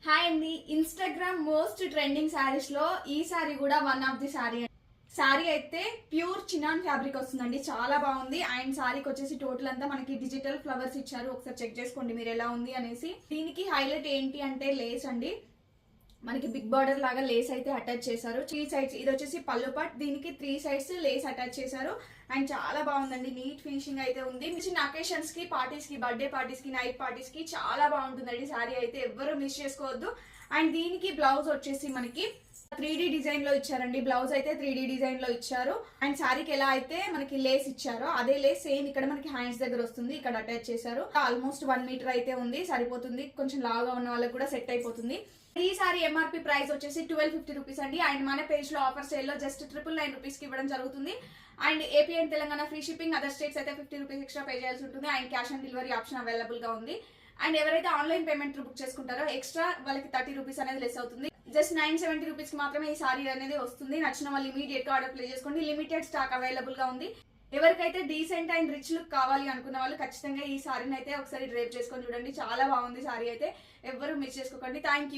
Hi అండి. Instagram most trending saris లో ఈ శారీ కూడా one of the sari. Sari అయితే ప్యూర్ చినాన్ ఫ్యాబ్రిక్ వస్తుందండి, చాలా బాగుంది. అండ్ శారీకి వచ్చేసి టోటల్ అంతా మనకి డిజిటల్ ఫ్లవర్స్ ఇచ్చారు. ఒకసారి చెక్ చేసుకోండి మీరు ఎలా ఉంది అనేసి. దీనికి హైలైట్ ఏంటి అంటే లేస్ అండి, మనకి బిగ్ బార్డర్ లాగా లేస్ అయితే అటాచ్ చేశారు. 3 సైడ్స్ ఇది వచ్చేసి పళ్ళు పాట్, దీనికి 3 సైడ్స్ లేస్ అటాచ్ చేశారు. అండ్ చాలా బాగుందండి, నీట్ ఫినిషింగ్ అయితే ఉంది. చిన్న అకేషన్స్ కి, పార్టీస్ కి, బర్త్డే పార్టీస్ కి, నైట్ పార్టీస్ కి చాలా బాగుంటుందండి శారీ అయితే, ఎవ్వరూ మిస్ చేసుకోవద్దు. అండ్ దీనికి బ్లౌజ్ వచ్చేసి మనకి 3D డిజైన్ లో ఇచ్చారండి. బ్లౌజ్ అయితే 3D డిజైన్ లో ఇచ్చారు. అండ్ శారీకి ఎలా అయితే మనకి లేస్ ఇచ్చారో అదే లేస్ సేమ్ ఇక్కడ మనకి హ్యాండ్స్ దగ్గర వస్తుంది, ఇక్కడ అటాచ్ చేశారు. ఆల్మోస్ట్ 1 మీటర్ అయితే ఉంది, సరిపోతుంది. కొంచెం లావుగా ఉన్న వాళ్ళకి కూడా సెట్ అయిపోతుంది. ఈ సారీ ఎంఆర్పి ప్రైస్ వచ్చేసి 1250 రూపీస్ అండి. అండ్ మన పేజ్ లో ఆఫర్ సేల్ లో జస్ట్ 999 రూపీస్ కి ఇవ్వడం జరుగుతుంది. And AP and Telangana free shipping, other states అయితే 50 రూపీస్ ఎక్స్ట్రా పే చేయాల్సి ఉంటుంది. And cash on delivery option available గా ఉంది. అండ్ ఎవరైతే ఆన్లైన్ పేమెంట్ బుక్ చేసుకుంటారో ఎక్స్ట్రా వాళ్ళకి 30 రూపీస్ అనేది లెస్ అవుతుంది. జస్ట్ 970 రూపీస్ కి మాత్రమే ఈ సారీ అనేది వస్తుంది. నచ్చిన వాళ్ళు ఇమీడియట్ గా ఆర్డర్ ప్లేస్ చేసుకోండి. లిమిటెడ్ స్టాక్ అవైలబుల్ గా ఉంది. ఎవరికైతే డీసెంట్ అండ్ రిచ్ లుక్ కావాలి అనుకున్న వాళ్ళు ఖచ్చితంగా ఈ సారీని అయితే ఒకసారి డ్రేప్ చేసుకొని చూడండి, చాలా బాగుంది సారీ అయితే, ఎవ్వరూ మిస్ చేసుకోకండి. Thank you.